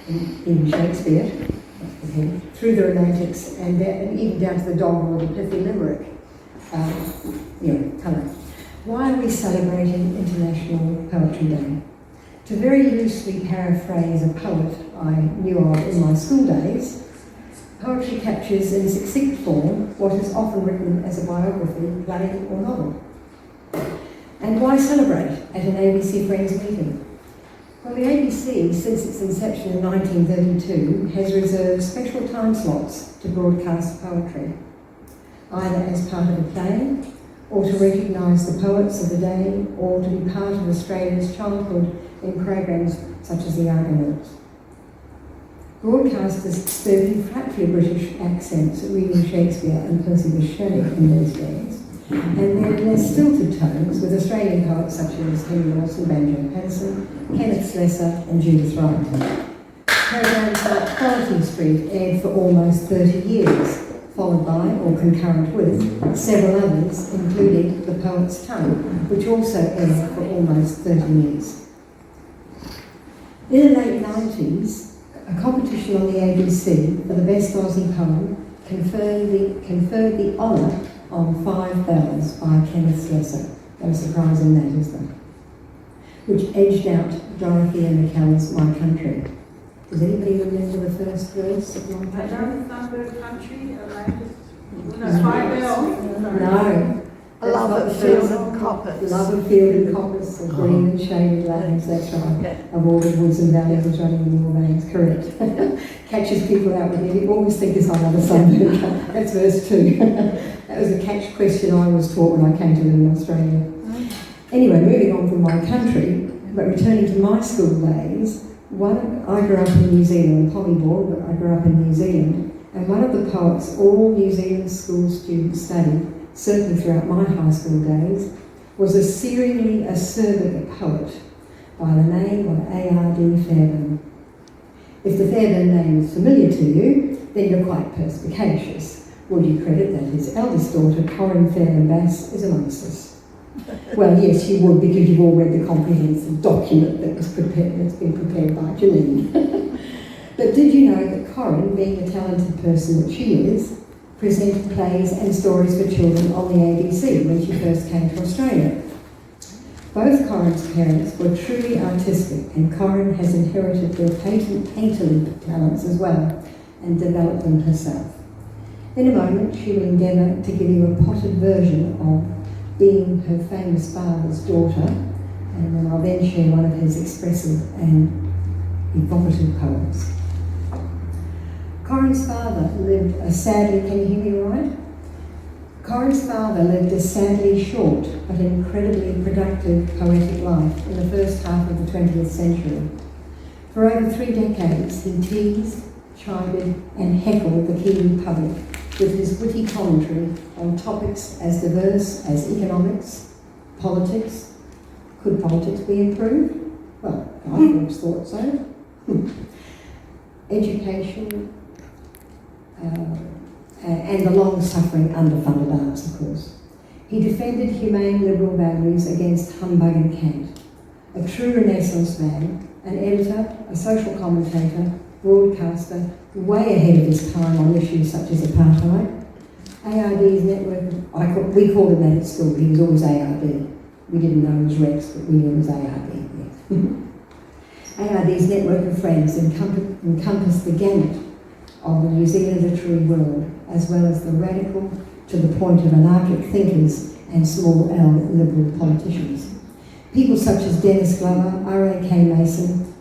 in Shakespeare, through the Romantics, and even down to the dog or the pithy limerick. Colour. Why are we celebrating International Poetry Day? To very loosely paraphrase a poet I knew of in my school days, poetry captures in succinct form what is often written as a biography, play or novel. And why celebrate at an ABC Friends meeting? Well, the ABC, since its inception in 1932, has reserved special time slots to broadcast poetry, either as part of a play, or to recognise the poets of the day, or to be part of Australia's childhood in programs such as the Argonauts. Broadcasters spoke flatly British accents reading Shakespeare and Percy Bysshe Shelley in those days, and then their stilted tones with Australian poets such as Henry Lawson, Banjo Paterson, Kenneth Slessor and Judith Wright. Programs like Quality Street aired for almost 30 years, followed by, or concurrent with, several others, including The Poet's Tongue, which also aired for almost 30 years. In the late 90s, a competition on the ABC for the best Aussie poem conferred the honour on 5 Bells by Kenneth Slessor. No surprise in that, is there? Which edged out Dorothea McKell's My Country. Does anybody remember the first verse of My Country? I don't remember country, no, 5 Bells. No. A love of field and coppice. Love of field and coppice, of green and shaded lands, that's right. Okay. Of ordered woods and valleys is running in your veins, correct. Catches people out with it. You always think it's another Sunday. That's verse 2. That was a catch question I was taught when I came to live in Australia. Anyway, moving on from My Country, but returning to my school days, I grew up in New Zealand, Polyborg, but I grew up in New Zealand, and one of the poets all New Zealand school students studied, certainly throughout my high school days, was a searingly acerbic poet by the name of A.R.D. Fairbairn. If the Fairbairn name is familiar to you, then you're quite perspicacious. Would you credit that his eldest daughter, Corinne Fairbairn Bass, is amongst us? Well, yes, you would, because you've all read the comprehensive document that was prepared, that's been prepared by Janine. But did you know that Corinne, being the talented person that she is, presented plays and stories for children on the ABC when she first came to Australia? Both Corinne's parents were truly artistic, and Corinne has inherited their patent painterly talents as well and developed them herself. In a moment, she will endeavour to give you a potted version of being her famous father's daughter, and then I'll then share one of his expressive and evocative poems. Corinne's father lived a sadly, can you hear me all right? Corinne's father lived a sadly short but incredibly productive poetic life in the first half of the 20th century. For over 3 decades, he teased, chided and heckled the Kiwi public with his witty commentary on topics as diverse as economics, politics. Could politics be improved? Well, I've always thought so. Education, and the long-suffering underfunded arts, of course. He defended humane liberal values against humbug and cant. A true Renaissance man, an editor, a social commentator, broadcaster, way ahead of his time on issues such as apartheid. ARD's network, we called him that at school, he was always ARD. We didn't know he was Rex, but we knew he was ARD, yes. ARD's network of friends encompassed the gamut of the New Zealand literary world, as well as the radical to the point of anarchic thinkers and small L liberal politicians. People such as Dennis Glover, R.A.K. Mason,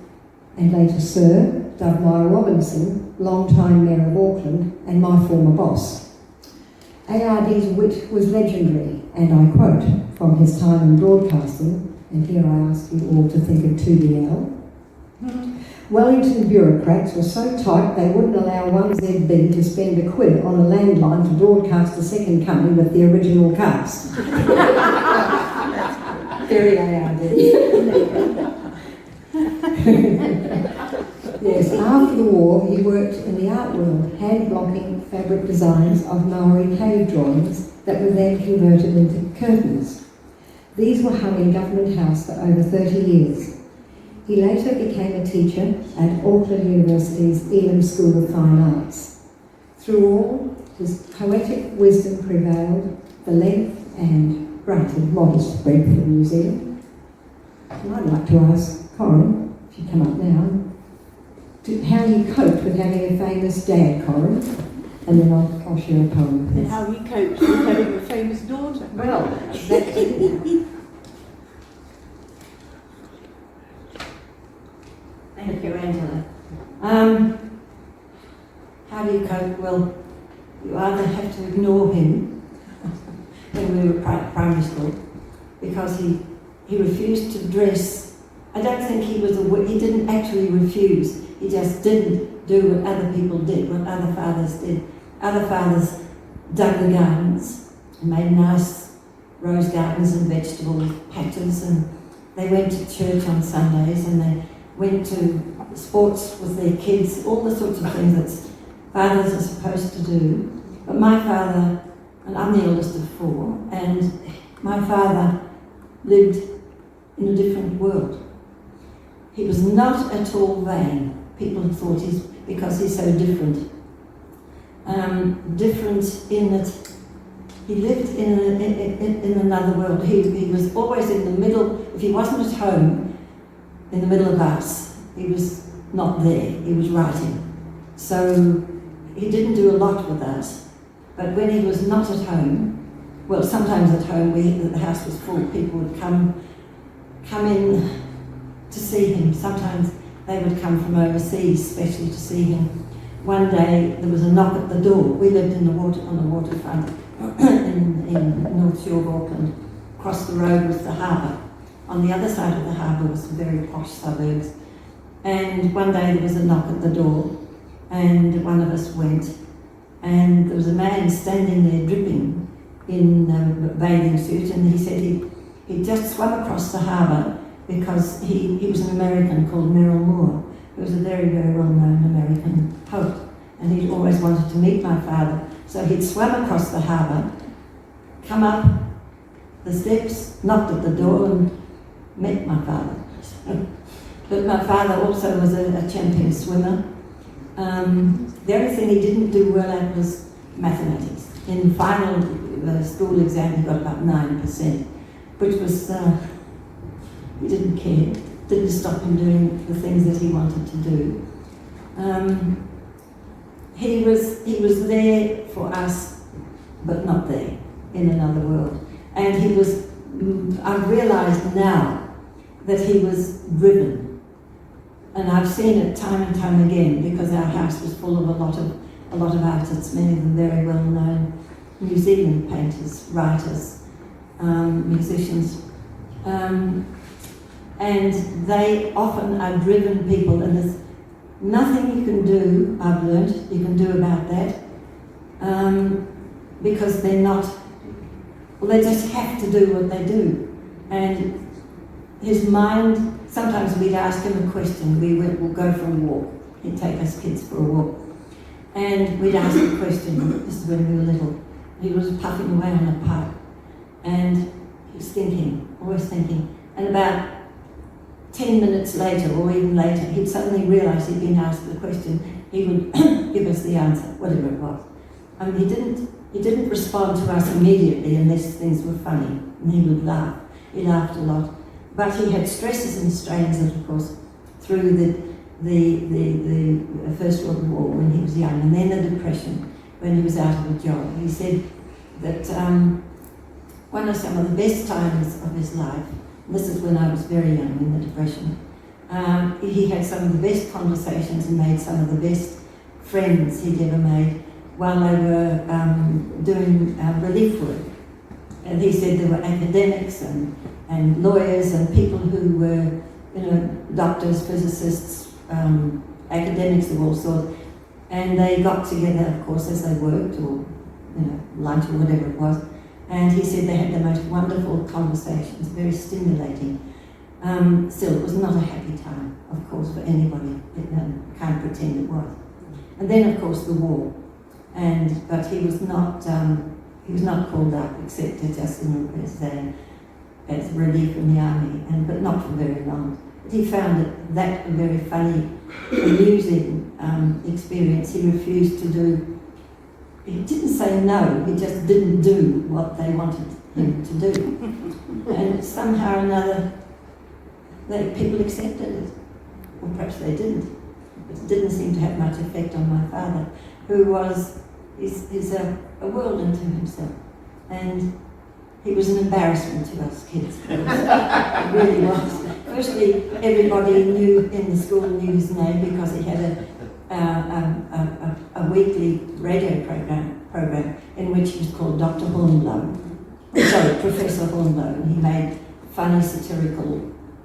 and later Sir Dovemeyer Robinson, longtime Mayor of Auckland, and my former boss. ARD's wit was legendary, and I quote from his time in broadcasting, and here I ask you all to think of 2DL. Wellington bureaucrats were so tight they wouldn't allow 1ZB to spend a quid on a landline to broadcast a second coming with the original cast. Very ARD. Yes, after the war he worked in the art world, hand-blocking fabric designs of Maori cave drawings that were then converted into curtains. These were hung in Government House for over 30 years. He later became a teacher at Auckland University's Elam School of Fine Arts. Through all, his poetic wisdom prevailed, the length and, granted, modest breadth of New Zealand. And I'd like to ask Corin, if you come up now, how you coped with having a famous dad, Corin, and then I'll share a poem with And this. how he coped with having a famous daughter. Well, that's it. Thank you, Angela. How do you cope? Well, you either have to ignore him when we were primary school because he refused to dress. I don't think he didn't actually refuse. He just didn't do what other people did, what other fathers did. Other fathers dug the gardens and made nice rose gardens and vegetable patches, and they went to church on Sundays and they went to sports with their kids, all the sorts of things that fathers are supposed to do. But my father, and I'm the eldest of four, and my father lived in a different world. He was not at all vain. People thought because he's so different. Different in that he lived in another world. He was always in the middle. If he wasn't at home, in the middle of us, he was not there. He was writing. So he didn't do a lot with us. But when he was not at home, well, sometimes at home, the house was full. People would come in to see him. Sometimes they would come from overseas, especially to see him. One day there was a knock at the door. We lived on the waterfront in North Shore of Auckland. Across the road was the harbour. On the other side of the harbour was some very posh suburbs. And one day there was a knock at the door, and one of us went, and there was a man standing there dripping in a bathing suit, and he said he just swum across the harbour because he was an American called Merrill Moore, who was a very, very well-known American poet, and he'd always wanted to meet my father. So he'd swum across the harbour, come up the steps, knocked at the door, and met my father. But my father also was a champion swimmer. The only thing he didn't do well at was mathematics. In the final school exam, he got about 9%, which was, he didn't care. Didn't stop him doing the things that he wanted to do. He was there for us, but not there, in another world. And he was, I've realised now that he was driven. And I've seen it time and time again because our house was full of a lot of artists, many of them very well known New Zealand painters, writers, musicians. And they often are driven people, and there's nothing you can do, I've learnt, you can do about that, because they're not, well, they just have to do what they do. And his mind, sometimes we'd ask him a question, we'll go for a walk, he'd take us kids for a walk, and we'd ask a question, this is when we were little, he was puffing away on a pipe, and he was thinking, always thinking, and about 10 minutes later, or even later, he'd suddenly realise he'd been asked the question, he would give us the answer, whatever it was. I mean, he didn't respond to us immediately unless things were funny, and he would laugh. He laughed a lot. But he had stresses and strains that, of course, through the First World War when he was young, and then the Depression when he was out of a job. He said that one of some of the best times of his life, and this is when I was very young in the Depression, he had some of the best conversations and made some of the best friends he'd ever made while they were doing relief work. And he said there were academics and lawyers and people who were, doctors, physicists, academics of all sorts, and they got together, of course, as they worked, or lunch or whatever it was, and he said they had the most wonderful conversations, very stimulating. Still, it was not a happy time, of course, for anybody. Can't pretend it was. And then, of course, the war, but he was not called up except just as relief in the army, but not for very long. he found that a very funny, amusing experience. He refused to do, he didn't say no, he just didn't do what they wanted him to do. And somehow or another, people accepted it. Or perhaps they didn't. It didn't seem to have much effect on my father, who is a world unto himself. And he was an embarrassment to us kids. He really was. Firstly, everybody in the school knew his name because he had a weekly radio program in which he was called Dr. Hornblow. Sorry, Professor Hornblow. And he made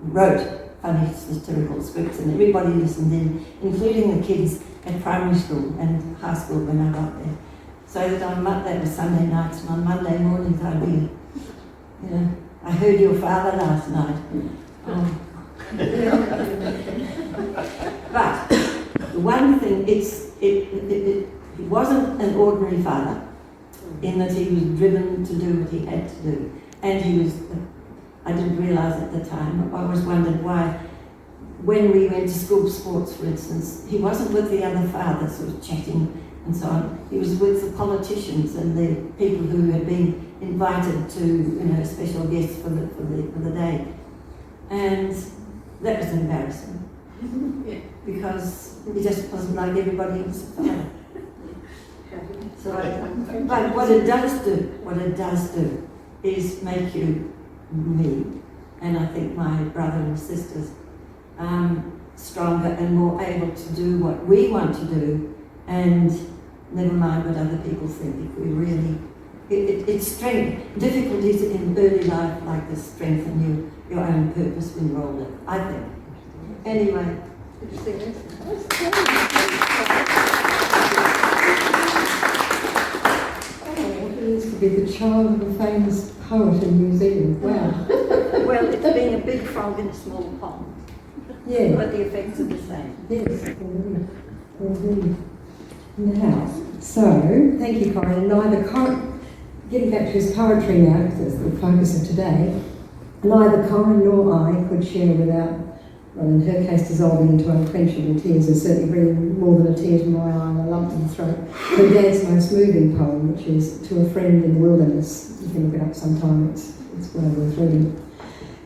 wrote funny satirical scripts, and everybody listened in, including the kids at primary school and high school when I got there. So that that was Sunday nights, and on Monday mornings I'd be, I heard your father last night. But the one thing, he wasn't an ordinary father in that he was driven to do what he had to do. And he was, I didn't realise at the time, I always wondered why, when we went to school sports, for instance, he wasn't with the other fathers sort of chatting and so on. He was with the politicians and the people who had been invited to, special guests for the day. And that was embarrassing. Because he just wasn't like everybody else's father. So, but what it does do is make you, me, and I think my brother and sisters, stronger and more able to do what we want to do, and never mind what other people think. If we really, it's strength. Difficulties in early life like this strengthen your own purpose when you're older, I think. Anyway. He used to be the child of a famous poet in New Zealand. Wow. Well, it's being a big frog in a small pond. Yeah. But the effects are the same. Yes, indeed. Now, so, thank you, Corinne. Getting back to his poetry now, because that's the focus of today, neither Corinne nor I could share without, well, in her case, dissolving into unquenchable tears, and certainly bringing more than a tear to my eye and a lump in the throat, her dad's most moving poem, which is To a Friend in the Wilderness. You can look it up sometime, it's well worth reading.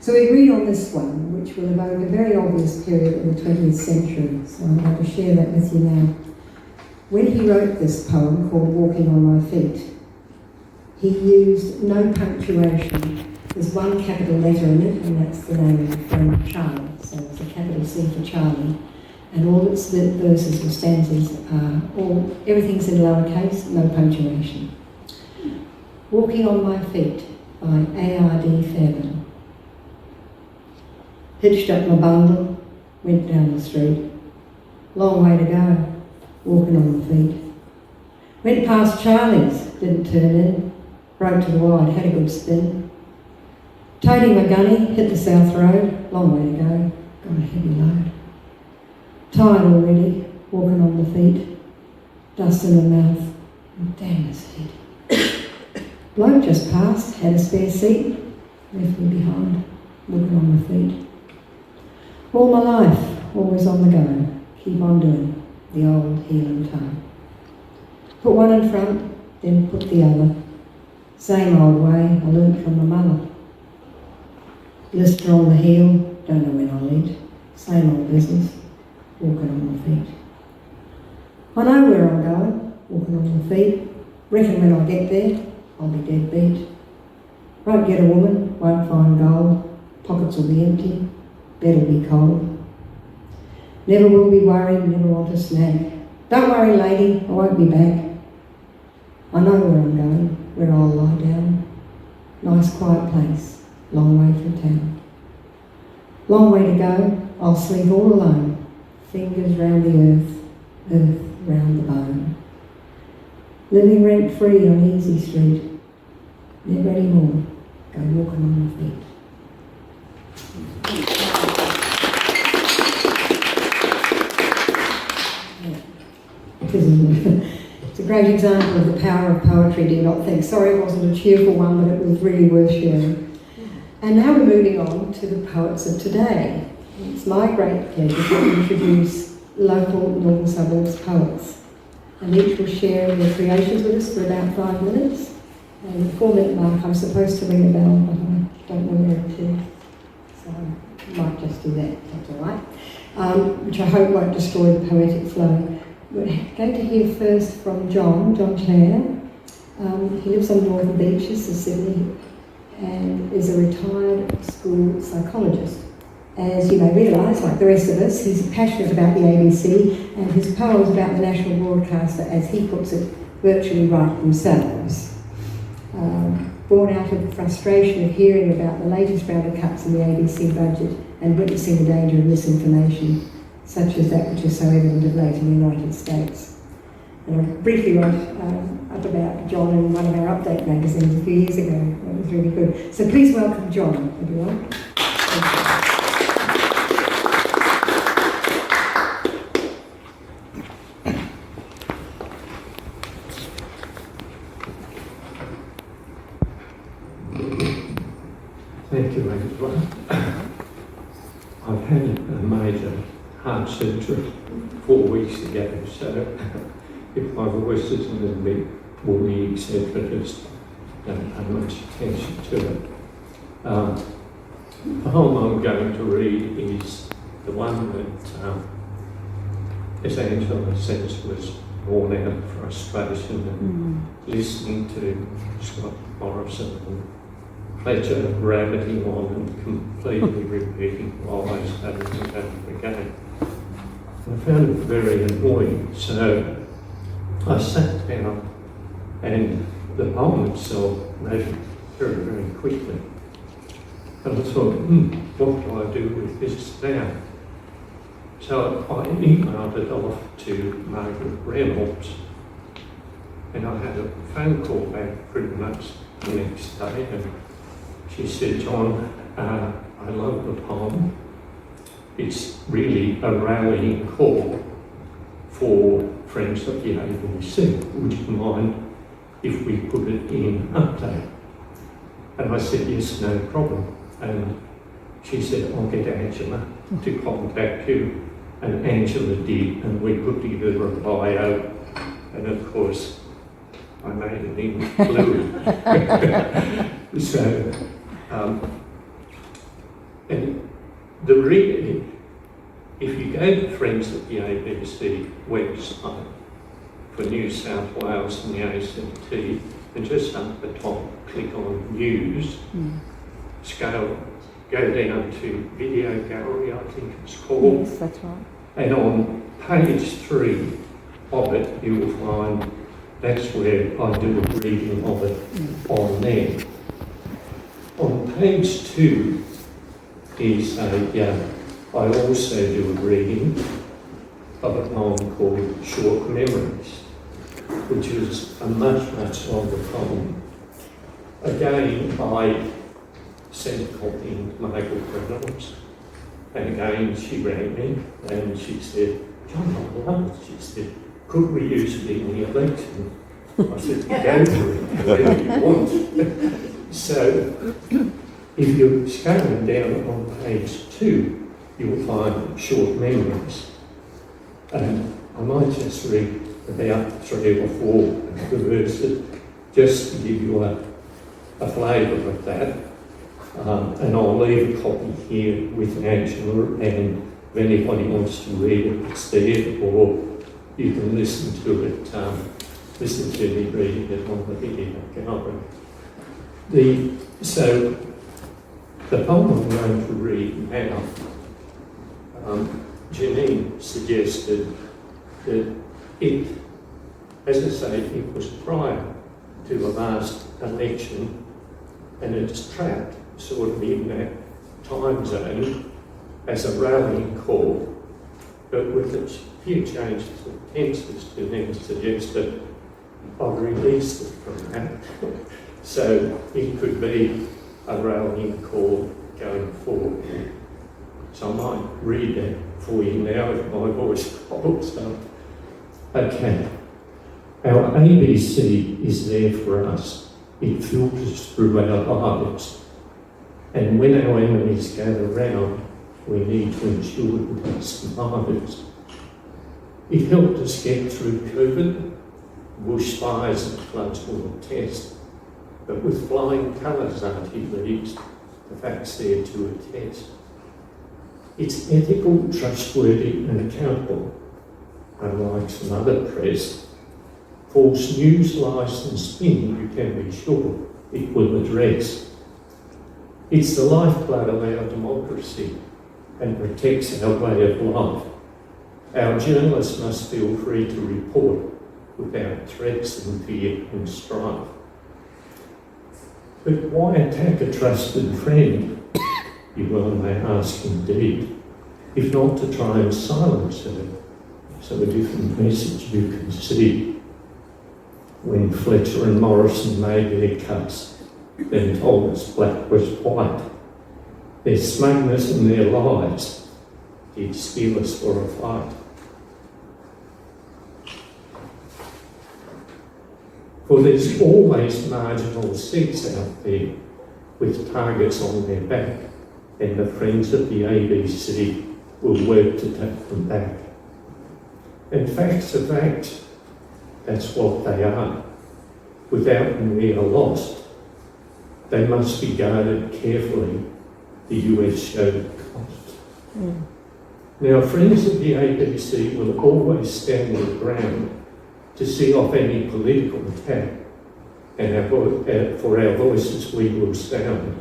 So we agreed on this one, which will evoke a very obvious period of the 20th century, so I'm going to share that with you now. When he wrote this poem, called Walking on My Feet, he used no punctuation. There's one capital letter in it, and that's the name of his friend Charlie, so it's a capital C for Charlie, and all its verses or stanzas are, everything's in lowercase, no punctuation. Walking on My Feet by A.R.D. Fairbairn. Hitched up my bundle, went down the street. Long way to go, walking on my feet. Went past Charlie's, didn't turn in. Broke to the wide, had a good spin. Toting my gunny, hit the south road. Long way to go, got a heavy load. Tired already, walking on my feet. Dust in my mouth, and damn his head. Bloke just passed, had a spare seat. Left me behind, walking on my feet. All my life, always on the go, keep on doing the old heel and toe. Put one in front, then put the other. Same old way I learnt from my mother. Blister on the heel, don't know when I'll eat. Same old business, walking on my feet. I know where I'm going, walking on my feet. Reckon when I get there, I'll be dead beat. Won't get a woman, won't find gold. Pockets will be empty. Bed'll be cold. Never will be worried, never want a snack. Don't worry, lady, I won't be back. I know where I'm going, where I'll lie down. Nice quiet place, long way from town. Long way to go, I'll sleep all alone. Fingers round the earth, earth round the bone. Living rent free on Easy Street. Never any more, go walking on my feet. It's a great example of the power of poetry, do you not think? Sorry it wasn't a cheerful one, but it was really worth sharing. And now we're moving on to the poets of today. It's my great pleasure to introduce local Northern Suburbs poets, and each will share their creations with us for about 5 minutes. And the 4-minute mark, I'm supposed to ring a bell, but I don't know where it is, so I might just do that, if that's all right, which I hope won't destroy the poetic flow. We're going to hear first from John Clare. He lives on the northern beaches of Sydney and is a retired school psychologist. As you may realise, like the rest of us, he's passionate about the ABC, and his poems about the national broadcaster, as he puts it, virtually write themselves. Born out of the frustration of hearing about the latest round of cuts in the ABC budget and witnessing the danger of misinformation, such as that which is so evident of late in the United States. And I briefly wrote up about John in one of our update magazines a few years ago. That was really good. So please welcome John, everyone. Thank you, everyone. I've had a major heart surgery 4 weeks ago, so if my voice is a little bit woolly, etc., just don't pay much attention to it. The poem I'm going to read is the one that, as Angela says, was born out of frustration and listening to Scott Morrison and Fletcher rabbiting on and completely repeating lies over and over again. I found it very annoying, so I sat down and the poem itself wrote very, very quickly. And I thought, what do I do with this now? So I emailed it off to Margaret Reynolds, and I had a phone call back pretty much the next day, and she said, John, I love the poem. It's really a rallying call for friends of the ABC. Would you mind if we put it in update? And I said, yes, no problem. And she said, I'll get Angela to contact you. And Angela did, and we put together a bio. And of course, I made it include. So, and the reading, if you go to Friends of the ABC website for New South Wales and the ACT, and just up the top, click on News, scale, go down to Video Gallery, I think it's called. Yes, that's right. And on page 3 of it, you will find that's where I do a reading of it on there. On page 2 is I also do a reading of a poem called Short Memories, which is a much, much longer poem. Again, I sent a copy to Margaret Reynolds, and again she rang me and she said, John, I love it. She said, could we use it in the election? I said, go for it, whatever you want. So, if you're scaling down on page 2, you'll find Short Memories. And I might just read about 3 or 4 of the verses, just to give you a flavour of that. And I'll leave a copy here with Angela, and if anybody wants to read it, it's there, or you can listen to it, listen to me reading it on the video gallery. So, the poem I'm going to read now, Janine suggested that it, as I say, it was prior to the last election, and it's trapped sort of in that time zone as a rallying call, but with a few changes of tenses to then suggest that I've released it from that. So it could be a rallying call going forward. So I might read that for you now if my voice holds up. Okay. Our ABC is there for us. It filters through our lives. And when our enemies gather round, we need to ensure that it survives. It helped us get through COVID, bushfires and floods were a test, but with flying colours, Auntie Leeds, the facts there to attest. It's ethical, trustworthy and accountable, unlike some other press. False news, lies and spin, you can be sure it will address. It's the lifeblood of our democracy and protects our way of life. Our journalists must feel free to report without threats and fear and strife. But why attack a trusted friend, you well may ask indeed, if not to try and silence her, so a different message you can see. When Fletcher and Morrison made their cuts, then told us black was white, their smugness and their lies did steel us for a fight. For there's always marginal seats out there with targets on their back, and the friends of the ABC will work to take them back. And facts are facts, that's what they are. Without them we are lost. They must be guarded carefully, the US showed cost. Now friends of the ABC will always stand their ground to see off any political attack, and for our voices we will sound.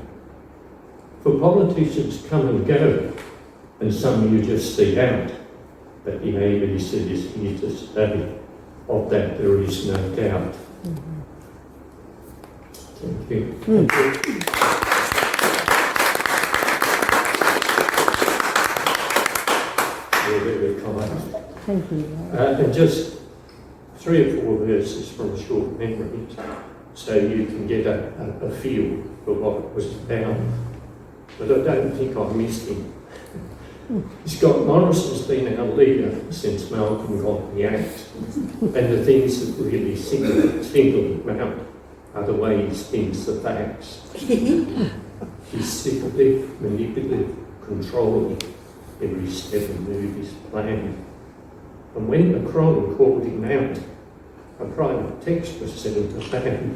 For politicians come and go, and some you just see out, but the ABC is here to stay. Of that there is no doubt. Thank you. You're very kind. Thank you. And just 3 or 4 verses from short memories, so you can get a feel for what was about. But I don't think I missed him. Scott Morrison's been our leader since Malcolm got the Act, and the things that really single him out are the way he spins the facts. He's secretive, manipulative, controlling every step and move is planned. And when Macron called him out, a private text was sent to him.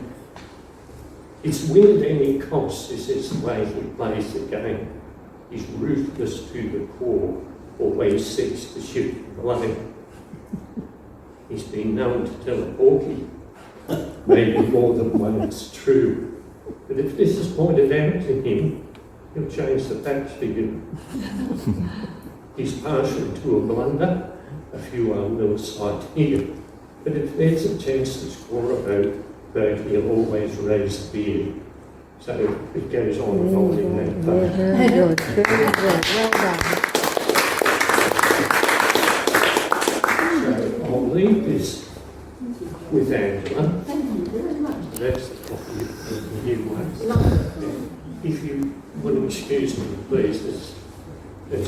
It's win at any cost, this is the way he plays the game. He's ruthless to the core, always seeks to shift the blame. He's been known to tell a porky, maybe more than one it's true. But if this is pointed out to him, he'll change the facts for you. He's partial to a blunder, a few I will cite here. But if there's a chance to score a vote, he'll always raise the beard. So it goes on folding that vote. Very good, very good. Well done. So I'll leave this with Angela. Thank you very much. That's the copy of the new one. If you would excuse me, please, I need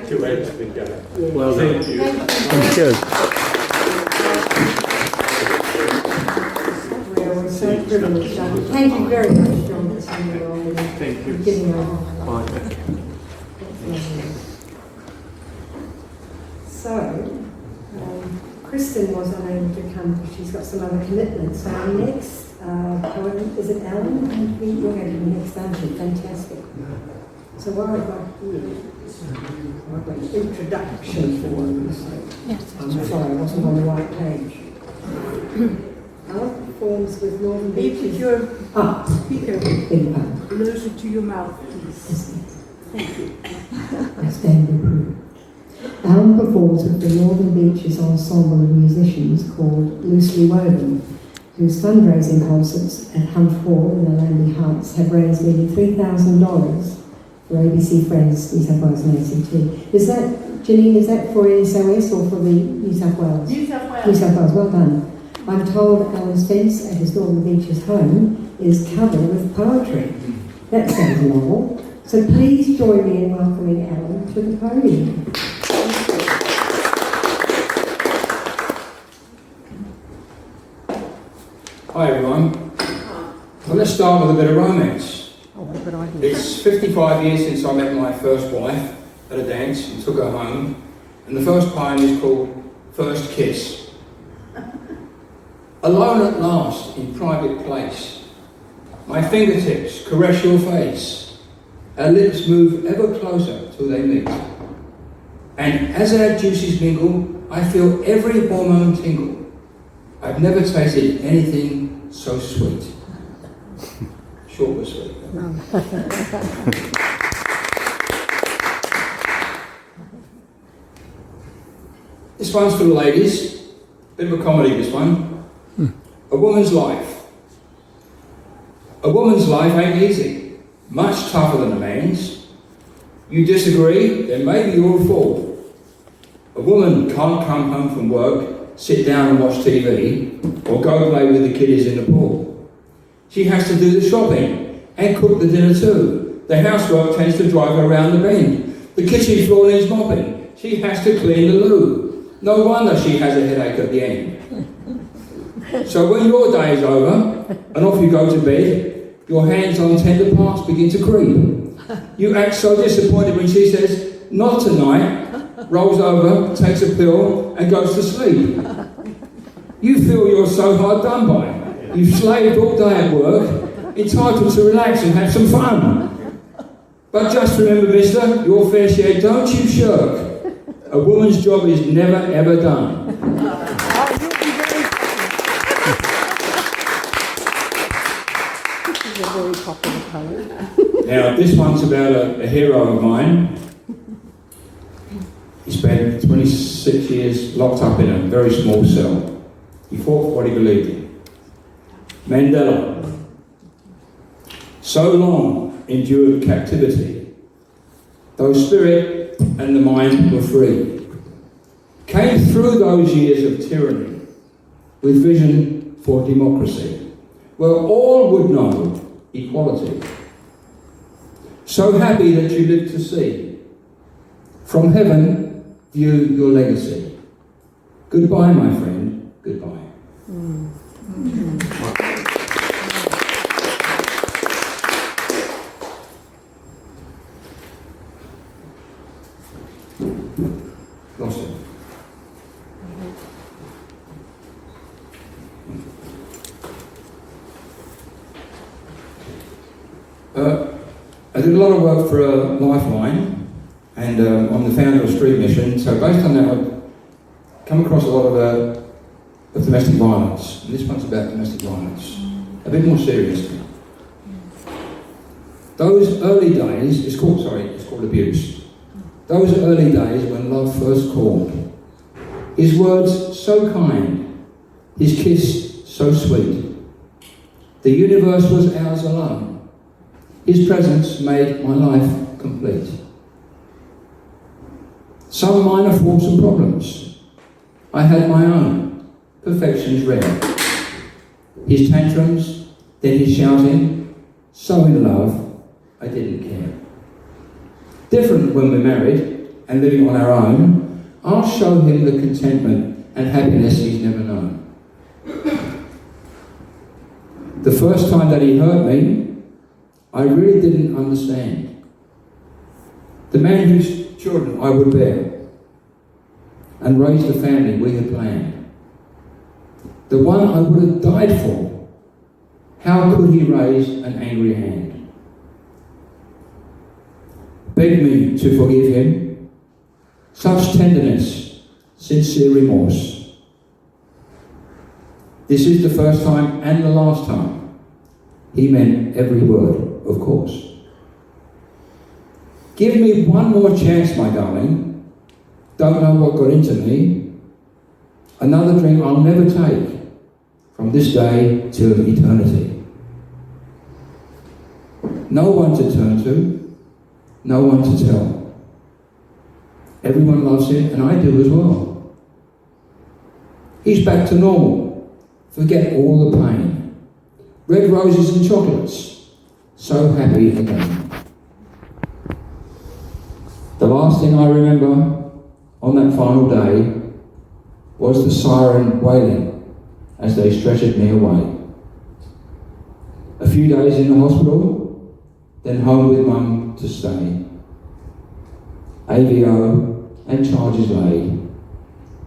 to add to the game. Well done. Thank you. Thank you. We are so privileged. Thank you very much, John, for saying your role. Thank you. Giving over. Bye. So, Kristen was unable to come because she's got some other commitments. So our next poet, is it Alan? You're going to be next, aren't you? Fantastic. So what I've got here, I've got an introduction for you. So I'm sorry, I wasn't on the right page. Alan performs with Northern Can you put Beaches. your speaker Big pardon. closer to your mouth, please? Thank you. I stand approved. Alan performs with the Northern Beaches ensemble of musicians called Loosely Woven, whose fundraising concerts at Hunt Hall in the Langley Heights have raised nearly $3,000 for ABC Friends, New South Wales and ACT. Is that, Janine, is that for NSOS or for the New South Wales? New South Wales. New South Wales, well done. I'm told Alan's fence at his Northern Beaches home is covered with poetry. That sounds novel. So please join me in welcoming Alan to the podium. Hi everyone. Well, let's start with a bit of romance. Oh, good idea. It's 55 years since I met my first wife at a dance and took her home. And the first poem is called First Kiss. Alone at last in private place, my fingertips caress your face. Our lips move ever closer till they meet. And as our juices mingle, I feel every hormone tingle. I've never tasted anything so sweet. Short but sweet. This one's for the ladies. Bit of a comedy, this one. A woman's life. A woman's life ain't easy. Much tougher than a man's. You disagree, then maybe you're a fool. A woman can't come home from work, sit down and watch TV, or go play with the kiddies in the pool. She has to do the shopping and cook the dinner too. The housework tends to drive her around the bend. The kitchen floor needs mopping. She has to clean the loo. No wonder she has a headache at the end. So when your day is over and off you go to bed, your hands on tender parts begin to creep. You act so disappointed when she says, "Not tonight," rolls over, takes a pill and goes to sleep. You feel you're so hard done by. You've slaved all day at work, entitled to relax and have some fun. But just remember, mister, your fair share don't you shirk. A woman's job is never ever done. This is a very popular poem. Now, this one's about a hero of mine. He spent 26 years locked up in a very small cell. He fought for what he believed in. Mandela. So long endured captivity, though spirit and the mind were free. Came through those years of tyranny with vision for democracy, where all would know equality. So happy that you lived to see. From heaven, view your legacy. Goodbye, my friend, goodbye. Lost it. I did a lot of work for Lifeline, and I'm the founder of Street Mission, so based on that I've come across a lot of domestic violence, and this one's about domestic violence, a bit more serious. Those early days, it's called abuse. Those early days when love first called, his words so kind, his kiss so sweet. The universe was ours alone. His presence made my life complete. Some minor faults and problems. I had my own. Perfection's rare. His tantrums, then his shouting. So in love, I didn't care. Different when we're married and living on our own. I'll show him the contentment and happiness he's never known. The first time that he hurt me, I really didn't understand. The man whose children I would bear and raise the family we had planned. The one I would have died for. How could he raise an angry hand? Begged me to forgive him. Such tenderness, sincere remorse. This is the first time and the last time. He meant every word. Of course. Give me one more chance, my darling. Don't know what got into me. Another drink I'll never take from this day till eternity. No one to turn to, no one to tell. Everyone loves him, and I do as well. He's back to normal. Forget all the pain. Red roses and chocolates. So happy again. The last thing I remember on that final day was the siren wailing as they stretchered me away. A few days in the hospital, then home with Mum to stay. AVO and charges laid,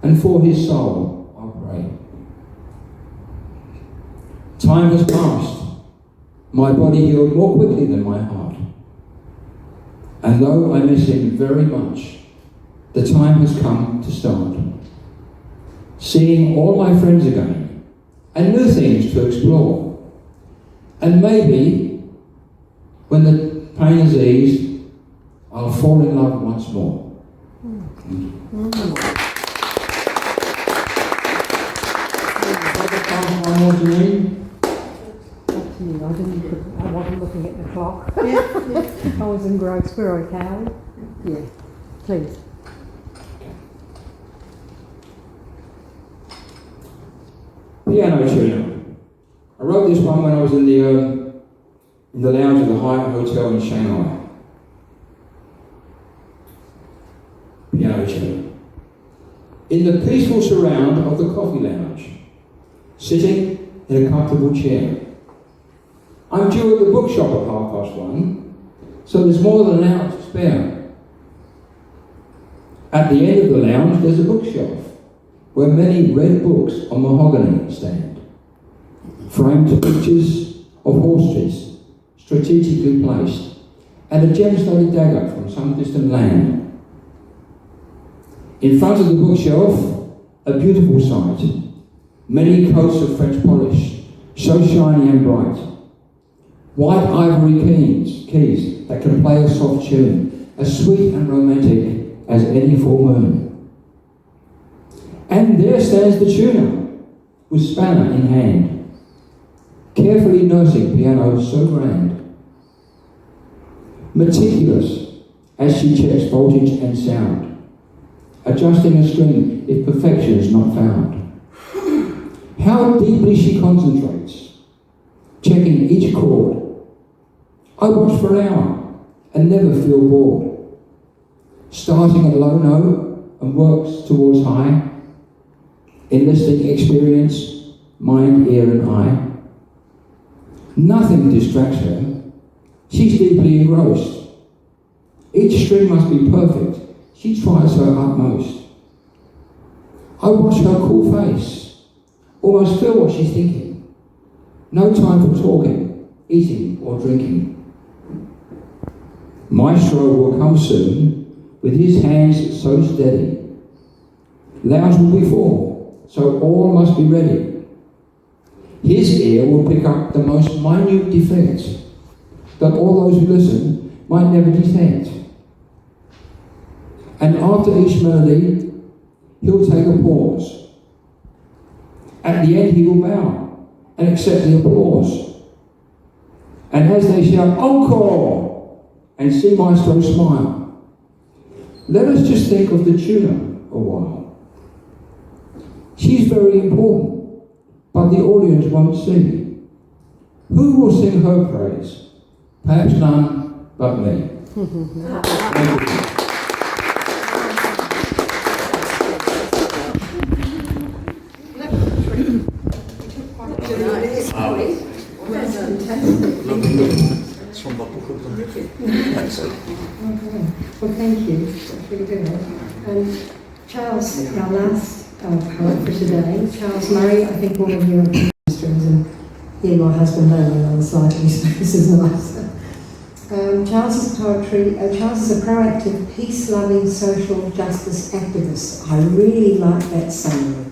and for his soul I'll pray. Time has passed, my body healed more quickly than my heart. And though I miss him very much, the time has come to start. Seeing all my friends again, and new things to explore. And maybe, when the pain is eased, I'll fall in love once more. Thank you. One more, Janine. Up to you. I wasn't looking at the clock. I was engrossed. Where are Cowie? Yeah, please. Piano tuner. I wrote this one when I was in the lounge of the Hyatt Hotel in Shanghai. Piano tuner. In the peaceful surround of the coffee lounge, sitting in a comfortable chair. I'm due at the bookshop at 1:30, so there's more than an hour to spare. At the end of the lounge, there's a bookshelf where many red books on mahogany stand, framed pictures of horses strategically placed, and a gem-studded dagger from some distant land. In front of the bookshelf, a beautiful sight, many coats of French polish, so shiny and bright, white ivory keys that can play a soft tune, as sweet and romantic as any full moon. And there stands the tuner, with spanner in hand, carefully nursing piano so grand, meticulous as she checks voltage and sound, adjusting a string if perfection is not found. How deeply she concentrates, checking each chord. I watch for an hour and never feel bored, starting at low note and works towards high, enlisting experience, mind, ear and eye. Nothing distracts her. She's deeply engrossed. Each string must be perfect. She tries her utmost. I watch her cool face, almost feel what she's thinking. No time for talking, eating or drinking. Maestro will come soon, with his hands so steady. Lounge will be full, so all must be ready. His ear will pick up the most minute defects that all those who listen might never detect. And after each melody, he'll take a pause. At the end, he will bow and accept the applause. And as they shout, "Encore!" and see Maestro smile, let us just think of the tuner a while. She's very important, but the audience won't see. Who will sing her praise? Perhaps none but me. Thank you. Well, thank you. That's really good. Charles, our last poet for today, Charles Murray. I think all of you are strings, and he and my husband laying on the side of his face is nice. Charles's poetry. Charles is a proactive, peace-loving, social justice activist. I really like that summary.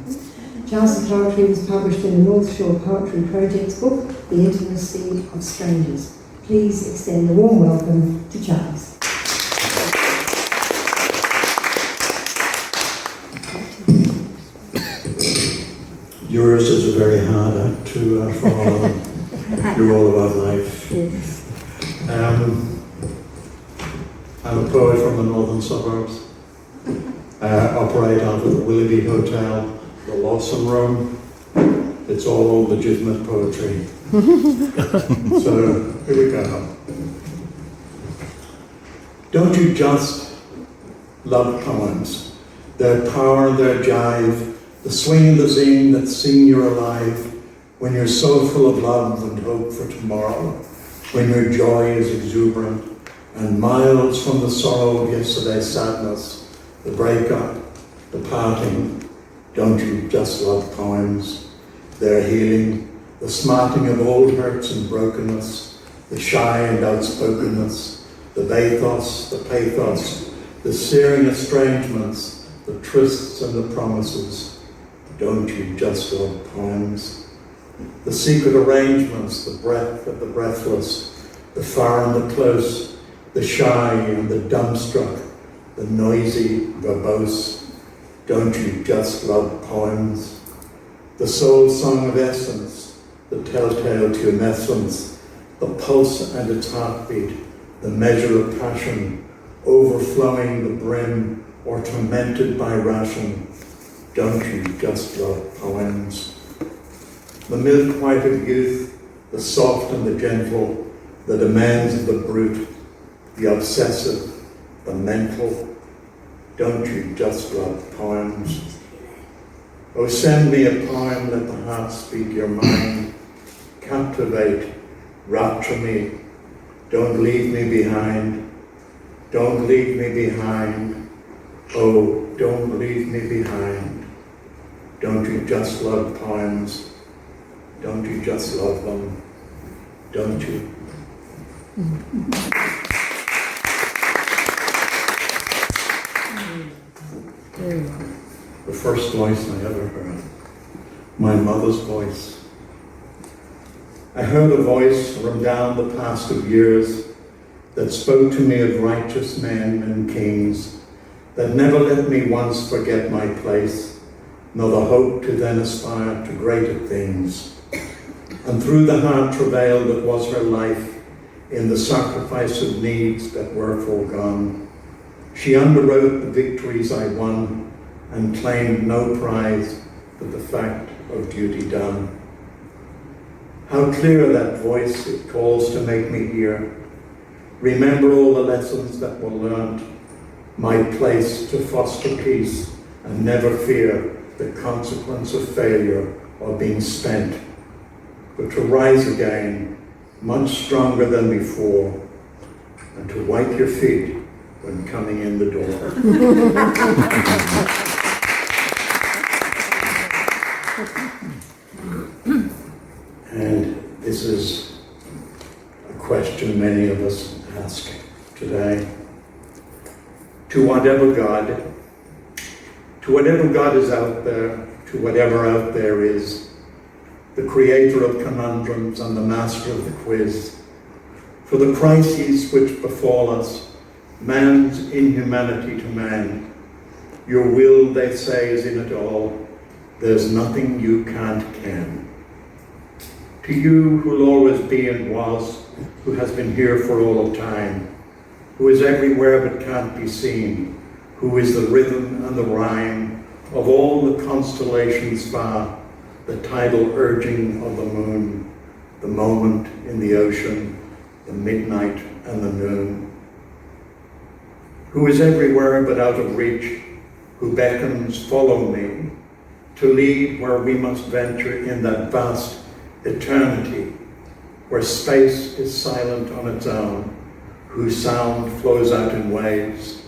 Charles's poetry was published in the North Shore Poetry Project's book, The Intimacy of Strangers. Please extend a warm welcome to Charles. Yours is a very hard act to follow. You're all about life. Yes. I'm a poet from the northern suburbs. Operate out of the Willoughby Hotel, the Lawson Room. It's all legitimate poetry. So here we go. Don't you just love poems? Their power, their jive, the swing and the zing that sing you're alive when you're so full of love and hope for tomorrow. when your joy is exuberant, and miles from the sorrow of yesterday's sadness, the breakup, the parting, don't you just love poems? Their healing, the smarting of old hurts and brokenness, the shy and outspokenness, the bathos, the pathos, the searing estrangements, the trysts and the promises. Don't you just love poems? The secret arrangements, the breath of the breathless, the far and the close, the shy and the dumbstruck, the noisy, verbose. Don't you just love poems? The soul song of essence, the telltale tumescence, the pulse and its heartbeat, the measure of passion, overflowing the brim or tormented by ration. Don't you just love poems? The milk white of youth, the soft and the gentle, the demands of the brute, the obsessive, the mental. Don't you just love poems? Oh, send me a poem, let the heart speak your mind. Captivate, rapture me. Don't leave me behind. Don't leave me behind. Oh, don't leave me behind. Don't you just love poems? Don't you just love them? Don't you? The first voice I ever heard, my mother's voice. I heard a voice from down the past of years that spoke to me of righteous men and kings, that never let me once forget my place, nor the hope to then aspire to greater things. And through the hard travail that was her life, in the sacrifice of needs that were foregone, she underwrote the victories I won and claimed no prize but the fact of duty done. How clear that voice it calls to make me hear. Remember all the lessons that were learned, my place to foster peace and never fear the consequence of failure or being spent, but to rise again, much stronger than before, and to wipe your feet when coming in the door. And this is a question many of us ask today. To whatever God is out there, to whatever out there is, the creator of conundrums and the master of the quiz, for the crises which befall us, man's inhumanity to man, your will, they say, is in it all. There's nothing you can't can. To you who'll always be and was, who has been here for all of time, who is everywhere but can't be seen, who is the rhythm and the rhyme of all the constellations far, the tidal urging of the moon, the moment in the ocean, the midnight and the noon, who is everywhere but out of reach, who beckons, follow me, to lead where we must venture in that vast eternity, where space is silent on its own, whose sound flows out in waves,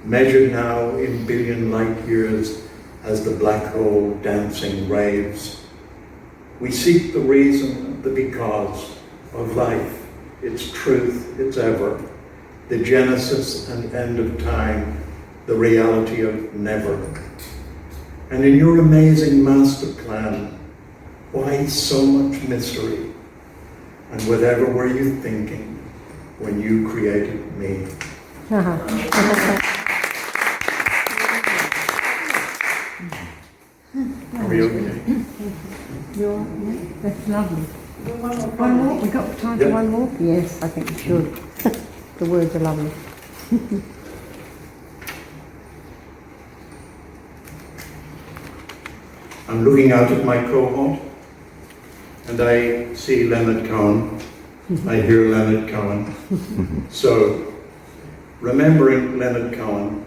measured now in billion light years as the black hole dancing raves. We seek the reason, the because of life, its truth, its ever, the genesis and end of time, the reality of never. And in your amazing master plan, why so much mystery? And whatever were you thinking when you created me? Are we okay? That's lovely. One more. One more? We got time for Yeah. one more? Yes, I think we should. The words are lovely. I'm looking out at my cohort and I see Leonard Cohen. I hear Leonard Cohen. So, remembering Leonard Cohen,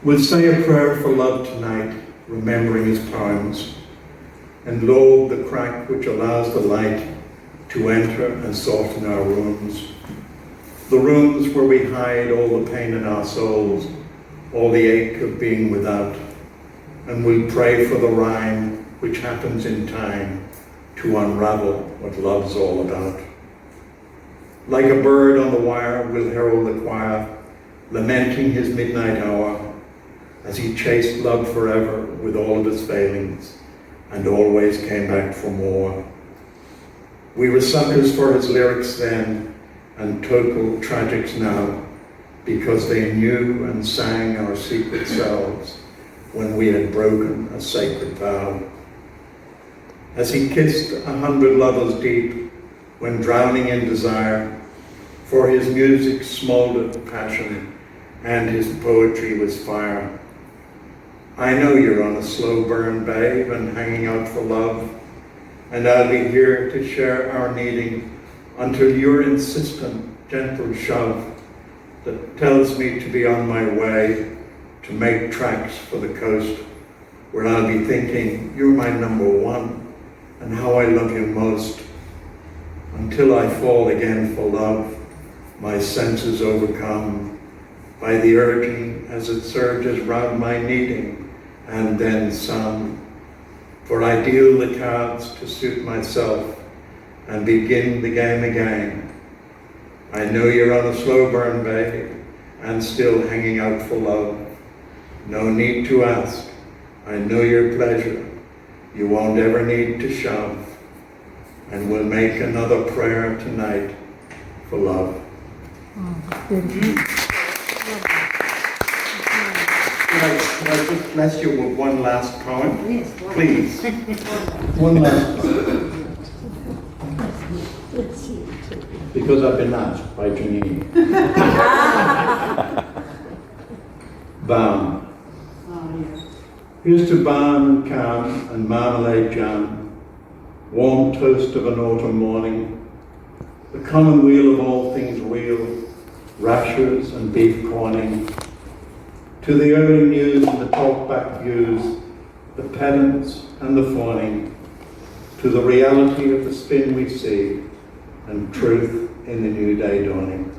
we'll say a prayer for love tonight, remembering his poems, and laud the crack which allows the light to enter and soften our rooms. The rooms where we hide all the pain in our souls, all the ache of being without, and we pray for the rhyme which happens in time to unravel what love's all about. Like a bird on the wire, we'll herald the choir, lamenting his midnight hour, as he chased love forever with all of his failings, and always came back for more. We were suckers for his lyrics then, and total tragics now, because they knew and sang our secret selves when we had broken a sacred vow. As he kissed 100 lovers deep, when drowning in desire, for his music smoldered passion, and his poetry was fire. I know you're on a slow burn, babe, and hanging out for love, and I'll be here to share our needing until your insistent, gentle shove that tells me to be on my way to make tracks for the coast, where I'll be thinking, you're my number one, and how I love you most. Until I fall again for love, my senses overcome by the urging as it surges round my needing, and then some. For I deal the cards to suit myself and begin the game again. I know you're on a slow burn, babe, and still hanging out for love. No need to ask, I know your pleasure. You won't ever need to shove, and we'll make another prayer tonight for love. Can I just bless you with one last poem? Yes, Please. One last poem. Because I've been asked by Janine. Balm. Here's to balm and calm and marmalade jam, warm toast of an autumn morning, the commonweal of all things real, rashers and beef corning. To the early news and the talk-back views, the pedants and the fawning, to the reality of the spin we see, and truth in the new day dawning.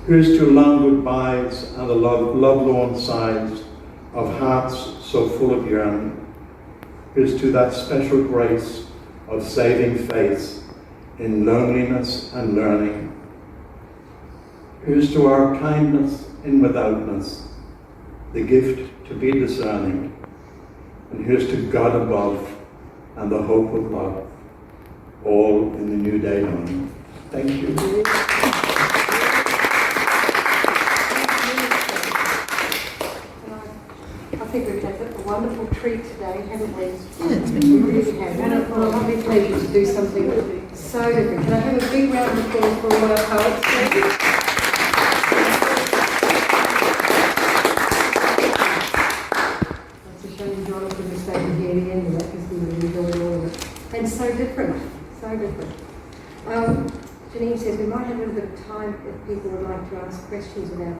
Here's to long goodbyes and the lovelorn sighs of hearts so full of yearning. Here's to that special grace of saving faith in loneliness and learning. Here's to our kindness in withoutness, the gift to be discerning. And here's to God above and the hope of love, all in the new day dawning. Thank you. I think we've had a wonderful treat today, haven't we? We really have. And a lovely pleasure to do something so different. Can I have a big round of applause for all our poets, please? It's a shame Jonathan was staying here at the end of that because we really enjoyed all of it. And so different, so different. Janine says we might have a little bit of time if people would like to ask questions about